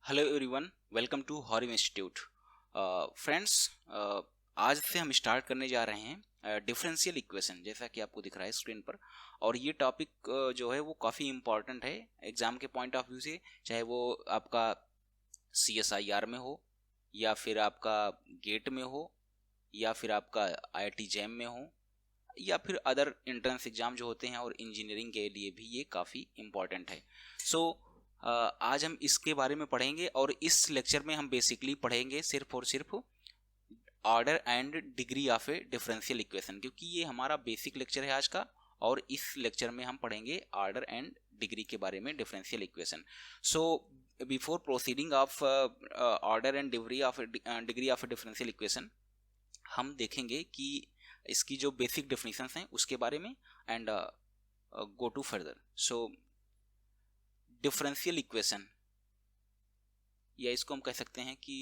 Hello everyone, welcome to हॉरिम institute. Friends, आज से हम स्टार्ट करने जा रहे हैं डिफरेंशियल इक्वेशन, जैसा कि आपको दिख रहा है स्क्रीन पर। और ये टॉपिक जो है वो काफ़ी इम्पॉर्टेंट है एग्ज़ाम के पॉइंट ऑफ व्यू से, चाहे वो आपका CSIR में हो, या फिर आपका गेट में हो, या फिर आपका IIT जैम में हो, या फिर अदर एंट्रेंस एग्जाम जो होते हैं, और इंजीनियरिंग के लिए भी ये काफ़ी इम्पॉर्टेंट है। सो आज हम इसके बारे में पढ़ेंगे, और इस लेक्चर में हम बेसिकली पढ़ेंगे सिर्फ और सिर्फ order and degree of A differential equation, क्योंकि ये हमारा बेसिक लेक्चर है आज का। और इस लेक्चर में हम पढ़ेंगे ऑर्डर एंड डिग्री के बारे में differential equation. So before proceeding of order and degree of differential equation, हम देखेंगे कि इसकी जो बेसिक डेफिनेशंस हैं उसके बारे में, and go to further. So differential equation, या इसको हम कह सकते हैं कि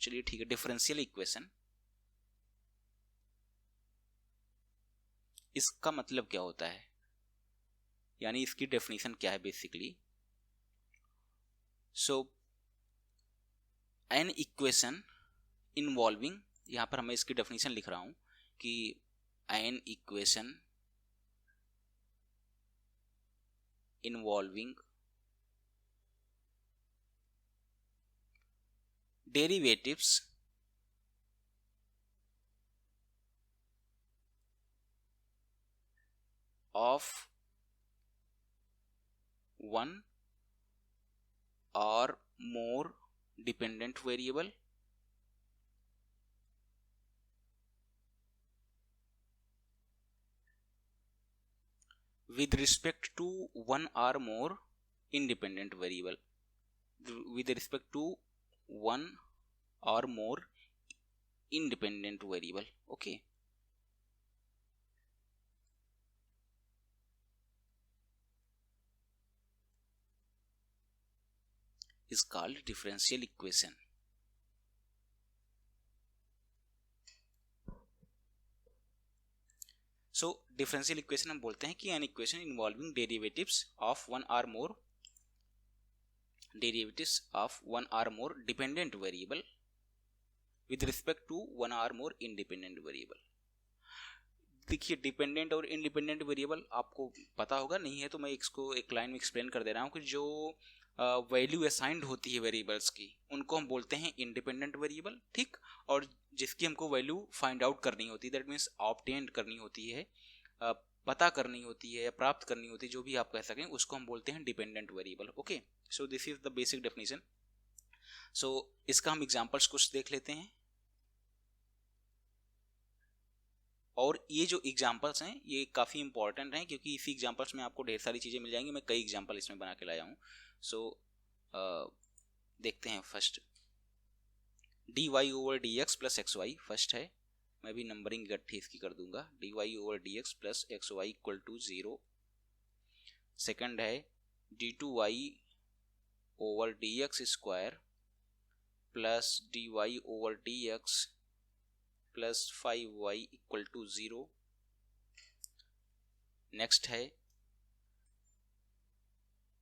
चलिए ठीक है, डिफरेंशियल इक्वेशन, इसका मतलब क्या होता है, यानी इसकी डेफिनेशन क्या है basically. So an equation involving, यहाँ पर मैं इसकी डेफिनेशन लिख रहा हूँ कि an equation involving derivatives of one or more dependent variable with respect to one or more independent variable, with respect to one or more independent variable. Okay, is called differential equation. So differential equation हम बोलते हैं कि an equation involving derivatives of one or more dependent variable with respect to one or more independent variable. देखिए, dependent और independent variable आपको पता होगा, नहीं है तो मैं इसको एक लाइन में एक्सप्लेन कर दे रहा हूँ कि जो वैल्यू असाइंड होती है वेरिएबल्स की, उनको हम बोलते हैं इंडिपेंडेंट वेरिएबल, ठीक। और जिसकी हमको वैल्यू फाइंड आउट करनी होती है, दैट मीन्स ऑब्टेन करनी होती है, पता करनी होती है या प्राप्त करनी होती है, जो भी आप कह सकें, उसको हम बोलते हैं dependent variable. Okay, so this is the basic definition. सो इसका हम एग्जांपल्स कुछ देख लेते हैं। और ये जो एग्जांपल्स हैं ये काफ़ी इंपॉर्टेंट हैं, क्योंकि इसी एग्जांपल्स में आपको ढेर सारी चीज़ें मिल जाएंगी। मैं कई एग्जांपल इसमें बना के लाया हूँ। सो देखते हैं। First dy over dx plus x y first है। मैं भी नंबरिंग इकट्ठी इसकी कर दूंगा। dy over dx plus x y equal to 0। Second है d2y over dx square plus dy over dx plus 5y equal to 0। Next है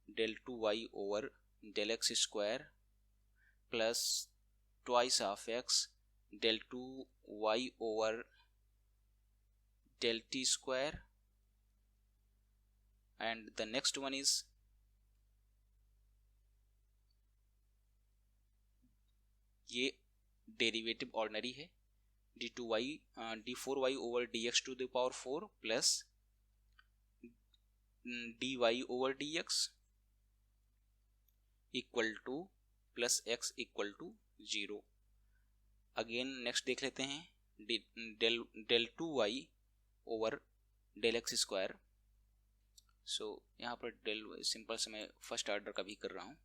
del 2y over del x square plus twice of x del 2y over del t square. And the next one is ये derivative ordinary है, d4y over dx to the power 4 plus dy over dx equal two plus x equal to 0। Again next देख लेते हैं del 2y over del x square. सो यहाँ पर del simple से मैं first order का भी कर रहा हूँ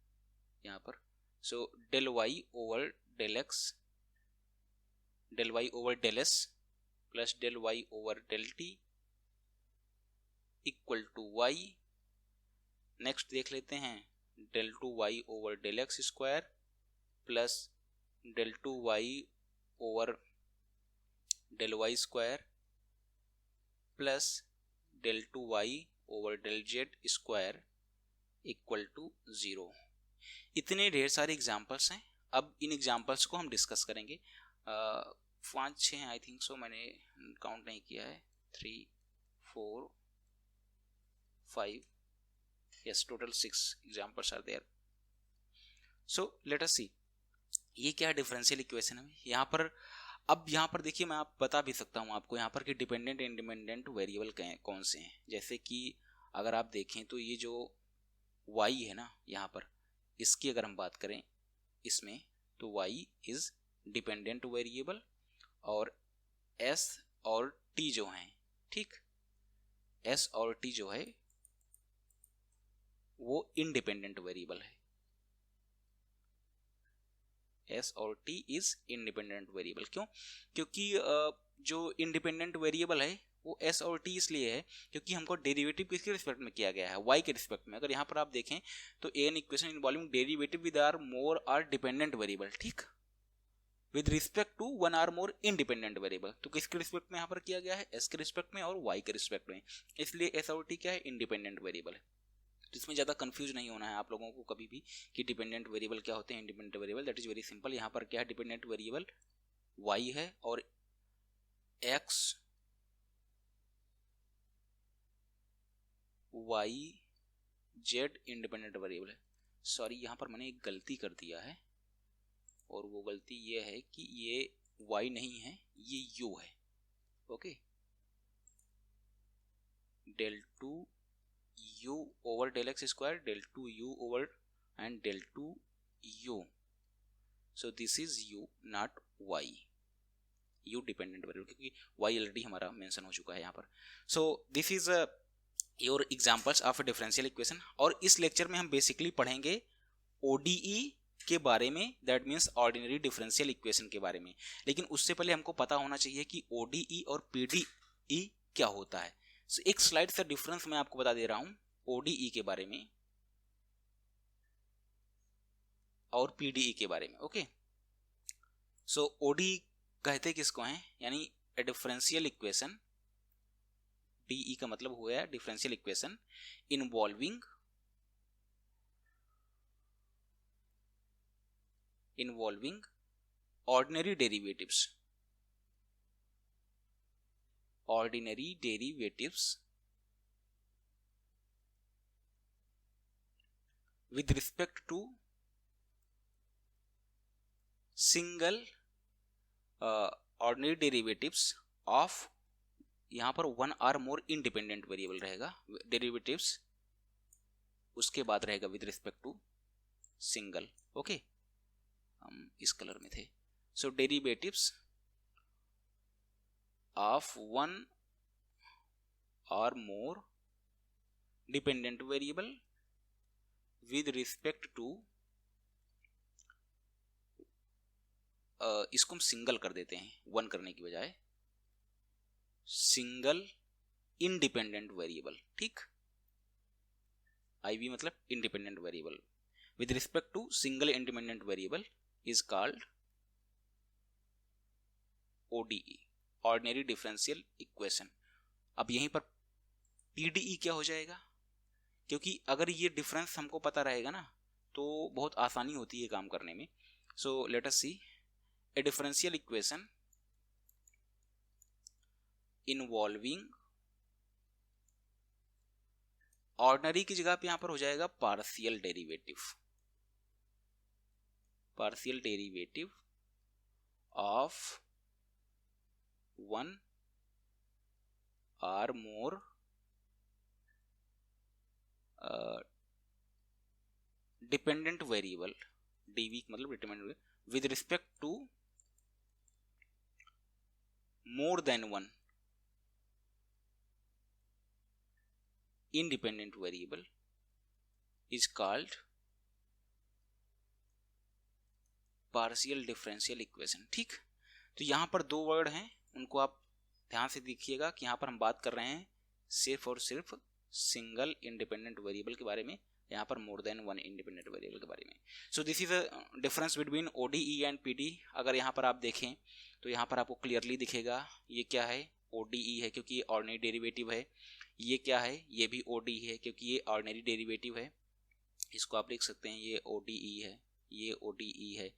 यहाँ पर। So del y over del x, del y over del s plus del y over del t equal to y। Next देख लेते हैं del 2y over del x square plus del 2y over del y square plus del 2y over del z square equal to 0। इतने ढेर सारे examples हैं। अब इन examples को हम डिस्कस करेंगे। 5-6 हैं आई थिंक सो, मैंने काउंट नहीं किया है। 3 4 5, yes, total 6 examples are there. So let us सी ये क्या डिफरेंशियल इक्वेशन है यहाँ पर। अब यहाँ पर देखिए, मैं आप बता भी सकता हूँ आपको यहाँ पर कि डिपेंडेंट इंडिपेंडेंट वेरिएबल कौन से हैं। जैसे कि अगर आप देखें तो ये जो y है ना यहाँ पर, इसकी अगर हम बात करें इसमें, तो y इज डिपेंडेंट वेरिएबल और s और t जो हैं, ठीक, s और t जो है वो इंडिपेंडेंट वेरिएबल है। S और T इज इंडिपेंडेंट वेरिएबल। क्यों? क्योंकि जो इंडिपेंडेंट वेरिएबल है वो S और T इसलिए है क्योंकि हमको डेरिवेटिव किसके रिस्पेक्ट में किया गया है, y के रिस्पेक्ट में। अगर यहाँ पर आप देखें तो an equation involving derivative with are more are dependent variable, ठीक, with respect to one are more independent variable. तो किसके रिस्पेक्ट में यहाँ पर किया गया है, S के रिस्पेक्ट में और y के रिस्पेक्ट में, इसलिए S और T क्या है, इंडिपेंडेंट वेरिएबल है। तो इसमें ज़्यादा कंफ्यूज नहीं होना है आप लोगों को कभी भी कि डिपेंडेंट वेरिएबल क्या होते हैं, independent variable. That is very simple. यहाँ पर क्या है, डिपेंडेंट वेरिएबल y है और x y z independent variable है। सॉरी, यहाँ पर मैंने एक गलती कर दिया है और वो गलती ये है कि ये y नहीं है, ये u है। Okay, del 2 u over del x square, del 2 u over and del 2 u. So this is u not y. u dependent variable क्योंकि y already हमारा मेंशन हो चुका है यहाँ पर। So this is your examples of a differential equation। और इस lecture में हम बेसिकली पढ़ेंगे ODE के बारे में, that means ordinary differential equation के बारे में। लेकिन उससे पहले हमको पता होना चाहिए कि ODE और PDE क्या होता है। So, एक स्लाइड से डिफरेंस मैं आपको बता दे रहा हूं ODE के बारे में और PDE के बारे में। ओके, सो ODE कहते किसको हैं, यानी ए डिफरेंशियल इक्वेशन, DE का मतलब हुआ है differential equation involving ordinary derivatives with respect to single ordinary derivatives of, यहाँ पर one are more independent variable रहेगा, डेरिवेटिव्स उसके बाद रहेगा with respect to single. Okay, हम इस कलर में थे। सो डेरिवेटिव्स ऑफ वन और मोर dependent variable with respect to, इसको हम सिंगल कर देते हैं वन करने की बजाय, सिंगल इंडिपेंडेंट वेरिएबल, ठीक, IV मतलब independent variable with respect to single independent variable is called ODE, ordinary differential equation. अब यहीं पर PDE क्या हो जाएगा, क्योंकि अगर ये डिफरेंस हमको पता रहेगा ना तो बहुत आसानी होती है काम करने में। सो लेट अस सी ए डिफरेंशियल इक्वेशन इन्वॉल्विंग, ऑर्डिनरी की जगह पे यहां पर हो जाएगा partial derivative of one are more dependent variable, DV मतलब dependent with respect to more than one independent variable is called partial differential equation। ठीक, तो यहां पर दो वर्ड हैं, उनको आप ध्यान से देखिएगा कि यहां पर हम बात कर रहे हैं सिर्फ और सिर्फ सिंगल इंडिपेंडेंट वेरिएबल के बारे में, यहाँ पर more than one independent variable के बारे में। So this is a difference between ODE and PD। अगर यहाँ पर आप देखें तो यहाँ पर आपको क्लियरली दिखेगा ये क्या है, ODE है क्योंकि ये ऑर्डिनरी डेरिवेटिव है। ये क्या है, ये भी ODE है क्योंकि ये ऑर्डिनरी डेरिवेटिव है। इसको आप लिख सकते हैं, ये ODE है, ये ODE है,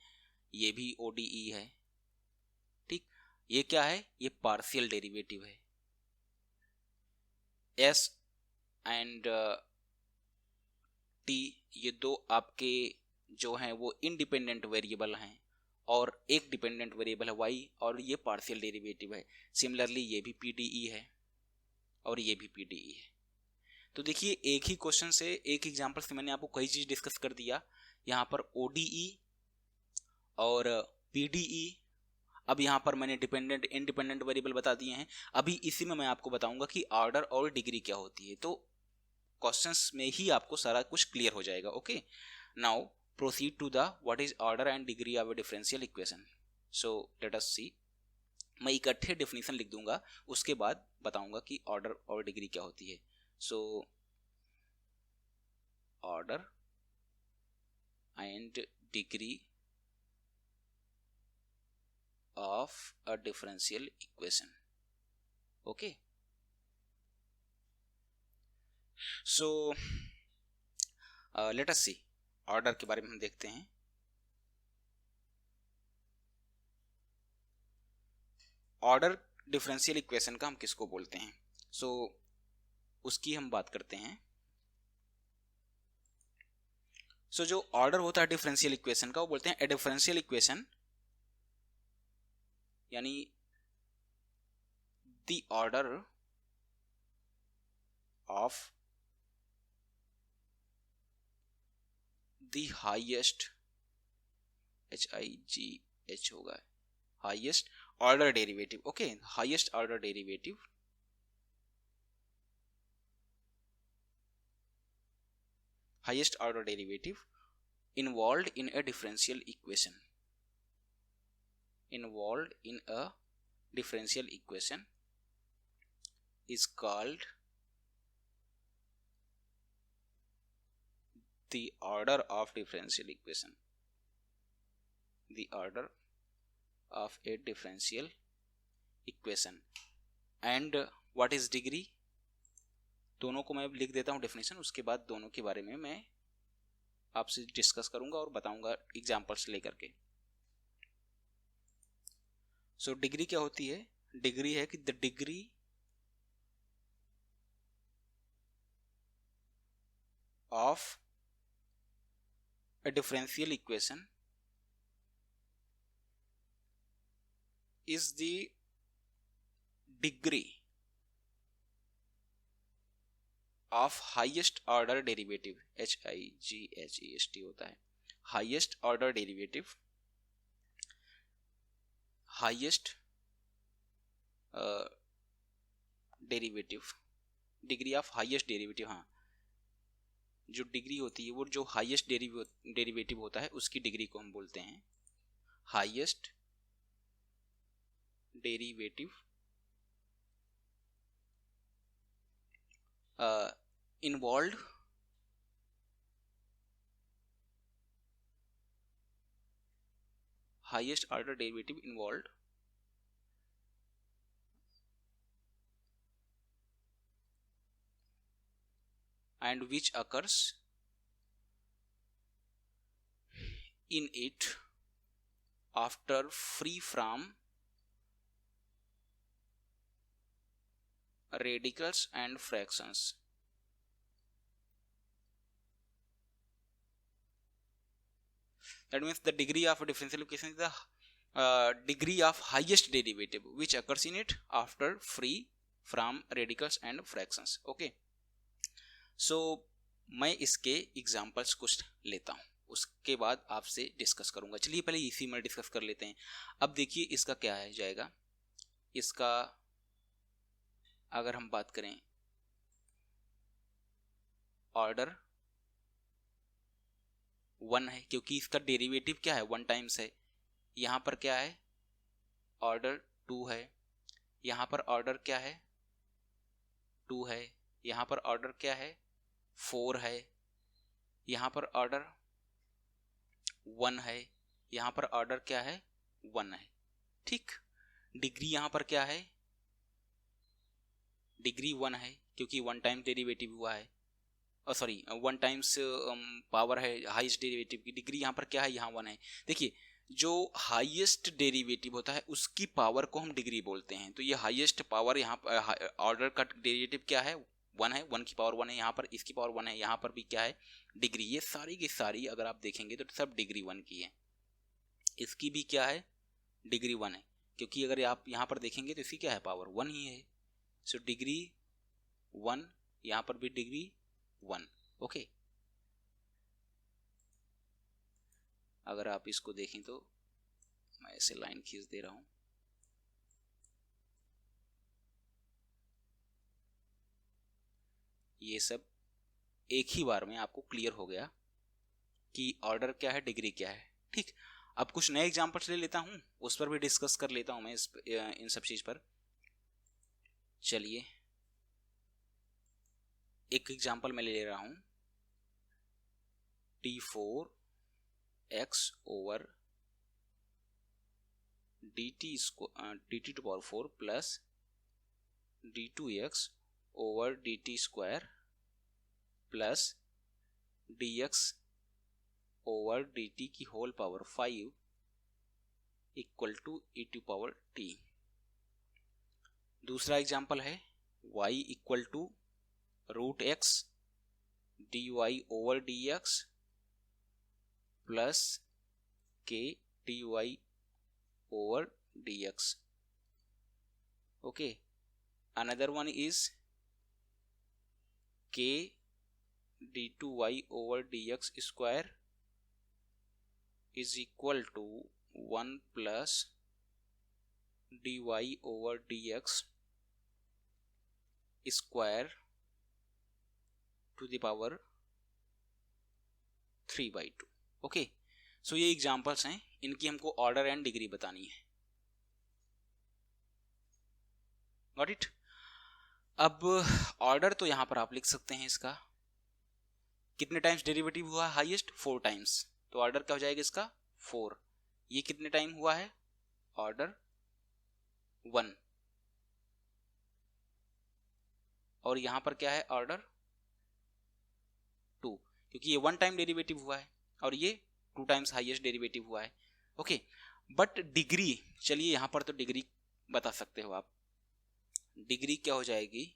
ये भी ODE है, ठीक। ये क्या है, ये पार्शियल डेरिवेटिव है। S एंड T ये दो आपके जो हैं वो इंडिपेंडेंट वेरिएबल हैं, और एक डिपेंडेंट वेरिएबल है y, और ये पार्शियल डेरिवेटिव है। सिमिलरली ये भी PDE है और ये भी PDE है। तो देखिए एक ही क्वेश्चन से, एक एग्जांपल से मैंने आपको कई चीज डिस्कस कर दिया। यहाँ पर ODE और PDE, अब यहाँ पर मैंने डिपेंडेंट इंडिपेंडेंट वेरिएबल बता दिए हैं। अभी इसी में मैं आपको बताऊंगा कि ऑर्डर और डिग्री क्या होती है, तो क्वेश्चंस में ही आपको सारा कुछ क्लियर हो जाएगा। Okay, now proceed to the what is order and degree of A differential equation. So let us सी। मैं इकट्ठे डेफिनेशन लिख दूंगा, उसके बाद बताऊंगा कि ऑर्डर और डिग्री क्या होती है। So order and degree of a differential equation. Okay, so let us see, order के बारे में हम देखते हैं। ऑर्डर डिफरेंशियल इक्वेशन का हम किसको बोलते हैं, सो उसकी हम बात करते हैं। सो जो ऑर्डर होता है डिफरेंशियल इक्वेशन का, वो बोलते हैं ए डिफरेंशियल इक्वेशन, यानी the order of the highest, HIGH होगा, highest order derivative. Okay, highest order derivative, highest order derivative involved in a differential equation, involved in a differential equation is called the order of differential equation, the order of a differential equation। and what is degree, दोनों को मैं लिख देता हूं definition, उसके बाद दोनों के बारे में मैं आपसे डिस्कस करूंगा और बताऊंगा एग्जांपल्स लेकर के। सो डिग्री क्या होती है, डिग्री है कि the degree of a differential equation is the degree of highest order derivative, HIGHEST होता है, highest order derivative, highest derivative, degree of highest derivative। हाँ, जो डिग्री होती है वो जो हाईएस्ट डेरिवेटिव होता है उसकी डिग्री को हम बोलते हैं highest derivative involve highest order derivative involved and which occurs in it after free from radicals and fractions। That means the degree of a differential equation is the degree of highest derivative which occurs in it after free from radicals and fractions। Okay, so मैं इसके examples कुछ लेता हूँ, उसके बाद आपसे discuss करूंगा। चलिए पहले इसी में डिस्कस कर लेते हैं। अब देखिए इसका क्या है जाएगा, इसका अगर हम बात करें ऑर्डर 1 है, क्योंकि इसका डेरिवेटिव क्या है 1 टाइम्स है। यहाँ पर क्या है ऑर्डर 2 है, यहाँ पर ऑर्डर क्या है 2 है, यहाँ पर ऑर्डर क्या है 4 है, यहाँ पर ऑर्डर 1 है, यहाँ पर ऑर्डर क्या है 1 है। ठीक, डिग्री यहाँ पर क्या है, डिग्री 1 है क्योंकि 1 टाइम डेरिवेटिव हुआ है। सॉरी 1 टाइम्स पावर है हाईएस्ट डेरिवेटिव की, डिग्री यहाँ पर क्या है, यहाँ 1 है। देखिए जो हाईएस्ट डेरिवेटिव होता है उसकी पावर को हम डिग्री बोलते हैं। तो ये हाईएस्ट पावर यहाँ ऑर्डर का डेरिवेटिव क्या है, 1 है, 1 की पावर 1 है, यहाँ पर इसकी पावर 1 है, यहाँ पर भी क्या है, डिग्री। ये सारी की सारी अगर आप देखेंगे तो सब डिग्री 1 की है। इसकी भी क्या है, डिग्री 1 है, क्योंकि अगर आप यहाँ पर देखेंगे तो इसकी क्या है, पावर 1 ही है। सो डिग्री 1, यहाँ पर भी डिग्री 1। ओके, अगर आप इसको देखें तो मैं ऐसे लाइन खींच दे रहा हूं, ये सब एक ही बार में आपको क्लियर हो गया कि ऑर्डर क्या है, डिग्री क्या है। ठीक, अब कुछ नए एग्जांपल्स ले लेता हूं, उस पर भी डिस्कस कर लेता हूं मैं इन सब चीज पर। चलिए एक एग्जांपल मैं ले रहा हूं, t4x over dt to power 4 plus d2x over dt square plus dx over dt की whole power 5 equal to e to power t। दूसरा एग्जांपल है y equal to root x dy over dx plus k dy over dx. Okay, another one is k d2y over dx square is equal to 1 plus dy over dx square to the power 3/2. Okay, सो ये examples हैं, इनकी हमको order and degree बतानी है। Got it. अब order तो यहां पर आप लिख सकते हैं इसका, कितने टाइम्स डेरिवेटिव हुआ है, हाईएस्ट 4 टाइम्स, तो ऑर्डर क्या हो जाएगा इसका 4। ये कितने टाइम हुआ है, ऑर्डर 1, और यहां पर क्या है, ऑर्डर 2, क्योंकि ये 1 टाइम डेरिवेटिव हुआ है और ये 2 टाइम्स हाईएस्ट डेरिवेटिव हुआ है। ओके, बट डिग्री, चलिए यहां पर तो डिग्री बता सकते हो आप, डिग्री क्या हो जाएगी,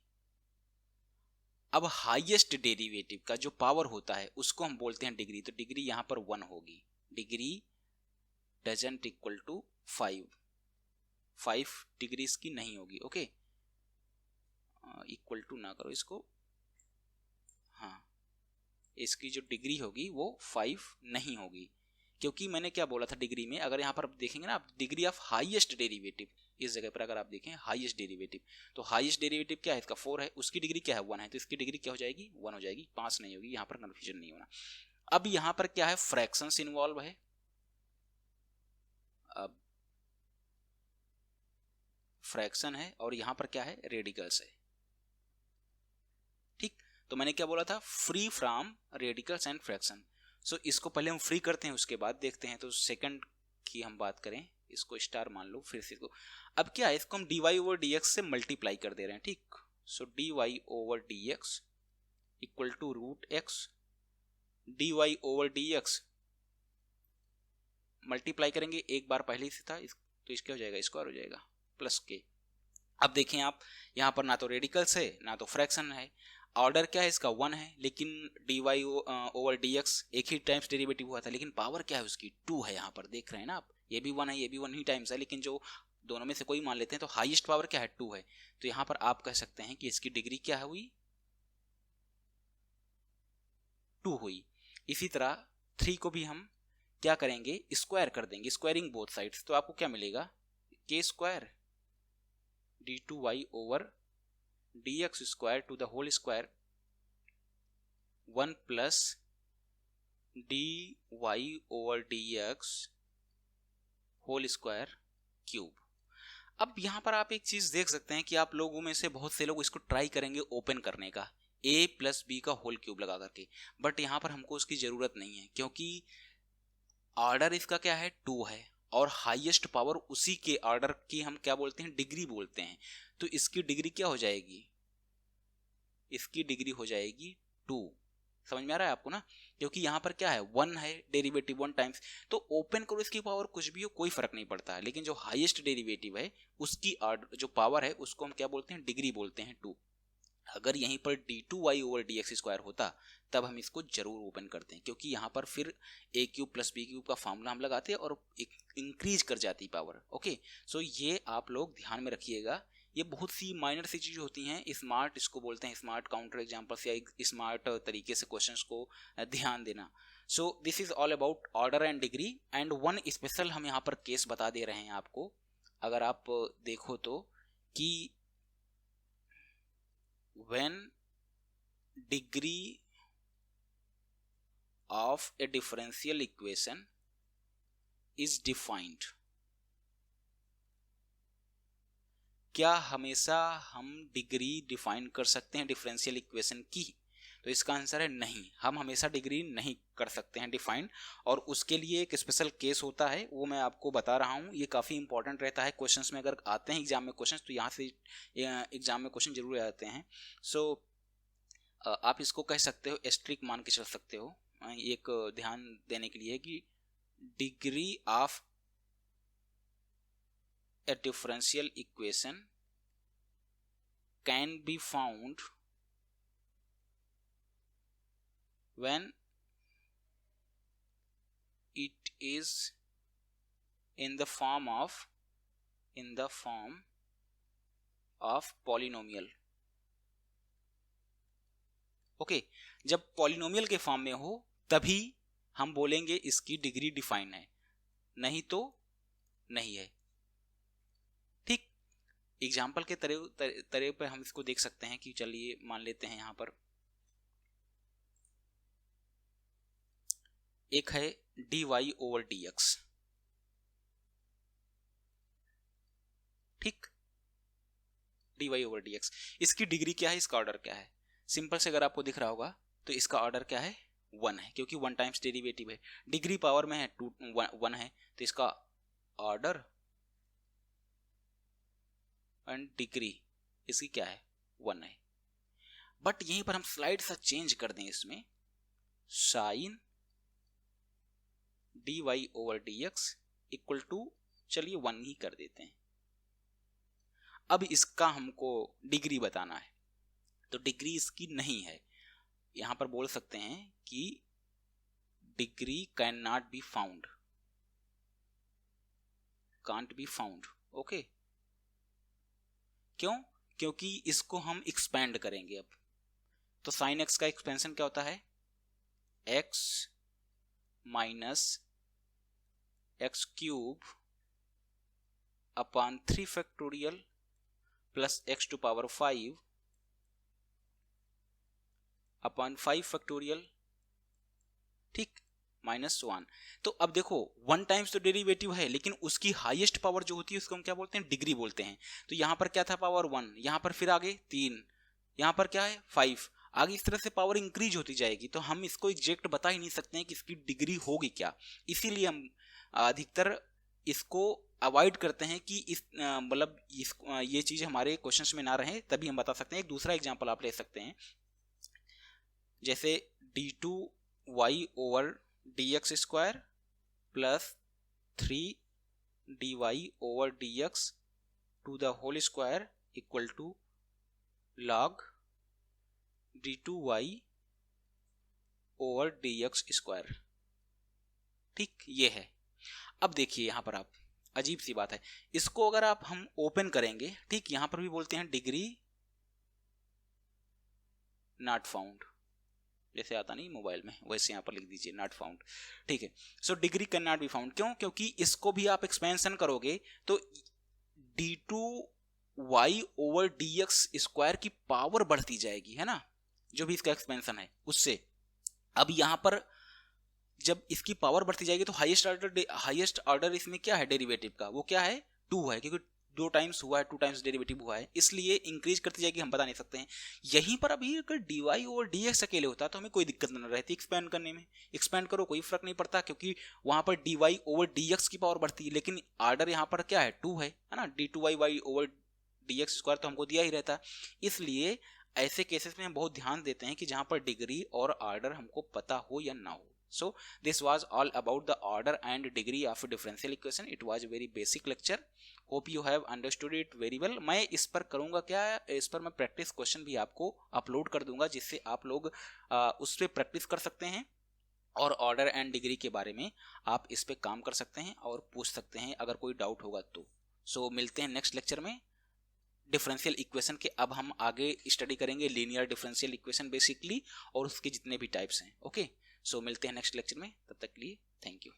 अब हाईएस्ट डेरिवेटिव का जो पावर होता है उसको हम बोलते हैं डिग्री, तो डिग्री यहां पर 1 होगी। Degree doesn't equal to 5 degrees की नहीं होगी। ओके, इक्वल टू ना करो इसको, हाँ, इसकी जो डिग्री होगी वो 5 नहीं होगी, क्योंकि मैंने क्या बोला था डिग्री में, अगर यहाँ पर देखेंगे ना आप, डिग्री ऑफ हाईएस्ट डेरिवेटिव, इस जगह पर अगर आप देखें हाईएस्ट डेरिवेटिव, तो हाईएस्ट डेरिवेटिव क्या है, इसका 4 है, उसकी डिग्री क्या है 1 है, तो इसकी डिग्री क्या हो जाएगी 1 हो जाएगी, 5 नहीं होगी, यहाँ पर कंफ्यूजन नहीं होना। अब यहाँ पर क्या है, फ्रैक्शंस इन्वॉल्व है, अब फ्रैक्शन है और यहाँ पर क्या है, रेडिकल्स है। ठीक, तो मैंने क्या बोला था, free from radicals and fraction. सो इसको पहले हम फ्री करते हैं, उसके बाद देखते हैं। तो सेकंड की हम बात करें, इसको स्टार मान लो, फिर से इसको, अब क्या है, इसको हम dy ओवर dx से मल्टीप्लाई कर दे रहे हैं। ठीक, सो dy over dx equal to root x, dy over dx multiply करेंगे, एक बार पहले से था तो इसका हो जाएगा, स्क्वायर हो जाएगा, प्लस के। अब देखें आप, यहाँ पर ना तो रेडिकल्स है ना तो फ्रैक्शन है, ऑर्डर क्या है इसका 1 है, लेकिन dy ओवर dx एक ही टाइम्स डेरिवेटिव हुआ था, लेकिन पावर क्या है उसकी 2 है, यहाँ पर देख रहे हैं ना आप, ये भी 1 है, ये भी 1 ही टाइम्स है, लेकिन जो दोनों में से कोई मान लेते हैं तो हाईएस्ट पावर क्या है 2 है, तो यहाँ पर आप कह सकते हैं कि इसकी डिग्री क्या हुई, 2 हुई। इसी तरह 3 को भी हम क्या करेंगे, स्क्वायर कर देंगे, स्क्वायरिंग बोथ साइड्स, तो आपको क्या मिलेगा, के square d2y over dx square to the whole square 1 plus dy over dx whole square cube. अब यहां पर आप एक चीज देख सकते हैं कि आप लोगों में से बहुत से लोग इसको ट्राई करेंगे ओपन करने का, a प्लस बी का होल क्यूब लगा करके, बट यहां पर हमको उसकी जरूरत नहीं है, क्योंकि ऑर्डर इसका क्या है 2 है, और हाईएस्ट पावर उसी के ऑर्डर की हम क्या बोलते हैं, डिग्री बोलते हैं, तो इसकी डिग्री क्या हो जाएगी, इसकी डिग्री हो जाएगी 2, समझ में आ रहा है आपको ना, क्योंकि यहाँ पर क्या है, 1 है डेरिवेटिव 1 टाइम्स, तो ओपन करो इसकी पावर कुछ भी हो कोई फर्क नहीं पड़ता है, लेकिन जो हाईएस्ट डेरिवेटिव है उसकी जो पावर है उसको हम क्या बोलते हैं, डिग्री बोलते हैं 2। अगर यहीं पर d2y/dx² होता तब हम इसको जरूर ओपन करते हैं, क्योंकि यहाँ पर फिर a³ + b³ का फॉर्मूला हम लगाते हैं और इंक्रीज कर जाती पावर। ओके, सो ये आप लोग ध्यान में रखिएगा, ये बहुत सी माइनर सी चीज़ होती हैं, स्मार्ट इसको बोलते हैं, स्मार्ट काउंटर एग्जाम्पल्स या स्मार्ट तरीके से क्वेश्चंस को ध्यान देना। So this is all about order and degree. And one special हम यहाँ पर केस बता दे रहे हैं आपको, अगर आप देखो तो, कि when degree of a differential equation is defined, क्या हमेशा हम डिग्री डिफाइन कर सकते हैं डिफरेंशियल इक्वेशन की? तो इसका आंसर है नहीं, हम हमेशा डिग्री नहीं कर सकते हैं डिफाइन, और उसके लिए एक स्पेशल केस होता है, वो मैं आपको बता रहा हूँ। ये काफ़ी इंपॉर्टेंट रहता है, क्वेश्चंस में अगर आते हैं एग्जाम में क्वेश्चंस, तो यहाँ से एग्जाम में क्वेश्चन जरूर आते हैं। सो आप इसको कह सकते हो एस्ट्रिक मान के चल सकते हो, एक ध्यान देने के लिए कि degree of a differential equation can be found when it is in the form of polynomial। Okay, जब पॉलिनोमियल के फॉर्म में हो तभी हम बोलेंगे इसकी डिग्री डिफाइन है, नहीं तो नहीं है। ठीक, एग्जाम्पल के तरह पे हम इसको देख सकते हैं कि चलिए मान लेते हैं यहाँ पर एक है dy/dx। ठीक, dy/dx, इसकी डिग्री क्या है, इसका ऑर्डर क्या है? सिंपल से अगर आपको दिख रहा होगा तो इसका ऑर्डर क्या है, 1 है, क्योंकि 1 टाइम्स डेरिवेटिव है, डिग्री पावर में है 1 है, तो इसका ऑर्डर एंड डिग्री इसकी क्या है, 1 है। बट यहीं पर हम स्लाइड सा चेंज कर दें, इसमें साइन dy/dx इक्वल टू, चलिए 1 ही कर देते हैं। अब इसका हमको डिग्री बताना है, तो डिग्री इसकी नहीं है, यहां पर बोल सकते हैं कि degree can not be found, can't be found. Okay, क्यों? क्योंकि इसको हम एक्सपेंड करेंगे अब, तो साइन x का एक्सपेंशन क्या होता है, x minus x³ upon 3 factorial plus x⁵ upon 5 factorial, ठीक, -1। तो अब देखो 1 टाइम्स तो डेरिवेटिव है, लेकिन उसकी हाईएस्ट पावर जो होती है उसको हम क्या बोलते हैं, डिग्री बोलते हैं। तो यहां पर क्या था, पावर 1, यहां पर फिर आगे 3, यहां पर क्या है 5, आगे इस तरह से पावर इंक्रीज होती जाएगी, तो हम इसको एग्जैक्ट बता ही नहीं सकते हैं कि इसकी डिग्री होगी क्या। इसीलिए हम अधिकतर इसको अवॉइड करते हैं कि इस मतलब ये चीज हमारे क्वेश्चंस में ना रहे, तभी हम बता सकते हैं। एक दूसरा एग्जांपल आप ले सकते हैं, जैसे d2y/dx² plus 3dy/dx to the whole square equal to log d2y/dx²। ठीक, ये है। अब देखिए यहां पर आप, अजीब सी बात है, इसको अगर हम ओपन करेंगे, ठीक, यहां पर भी बोलते हैं डिग्री नॉट फाउंड, जैसे आता नहीं मोबाइल में वैसे यहां पर लिख दीजिए नॉट फाउंड। ठीक है, so degree can not be found, क्यों? क्योंकि इसको भी आप एक्सपेंशन करोगे तो d2y/dx² की पावर बढ़ती जाएगी, है ना, जो भी इसका एक्सपेंशन है उससे। अब यहां पर जब इसकी पावर बढ़ती जाएगी तो हाईएस्ट ऑर्डर इसमें क्या है डेरिवेटिव का, वो क्या है, 2 है, क्योंकि 2 टाइम्स हुआ है, 2 टाइम्स डेरिवेटिव हुआ है, इसलिए इंक्रीज करती जाएगी, हम बता नहीं सकते हैं। यहीं पर अभी अगर dy/dx अकेले होता तो हमें कोई दिक्कत न रहती एक्सपेंड करने में, एक्सपेंड करो कोई फर्क नहीं पड़ता, क्योंकि वहां पर dy/dx की पावर बढ़ती है, लेकिन ऑर्डर यहाँ पर क्या है, 2 है ना, d2y/dx² तो हमको दिया ही रहता, इसलिए ऐसे केसेस में हम बहुत ध्यान देते हैं कि जहां पर डिग्री और ऑर्डर हमको पता हो या ना हो. So this was all about the order and degree of differential equation. It was a very basic lecture. Hope you have understood it very well. मैं इस पर करूँगा क्या, इस पर मैं प्रैक्टिस क्वेश्चन भी आपको अपलोड कर दूंगा, जिससे आप लोग उस पर प्रैक्टिस कर सकते हैं और ऑर्डर एंड डिग्री के बारे में आप इस पर काम कर सकते हैं और पूछ सकते हैं अगर कोई डाउट होगा तो. सो मिलते हैं नेक्स्ट लेक्चर में डिफरेंशियल इक्वेशन के. अब हम आगे स्टडी करेंगे लीनियर डिफरेंशियल इक्वेशन बेसिकली और उसके जितने भी टाइप्स हैं. ओके, सो मिलते हैं नेक्स्ट लेक्चर में. तब तक के लिए थैंक यू.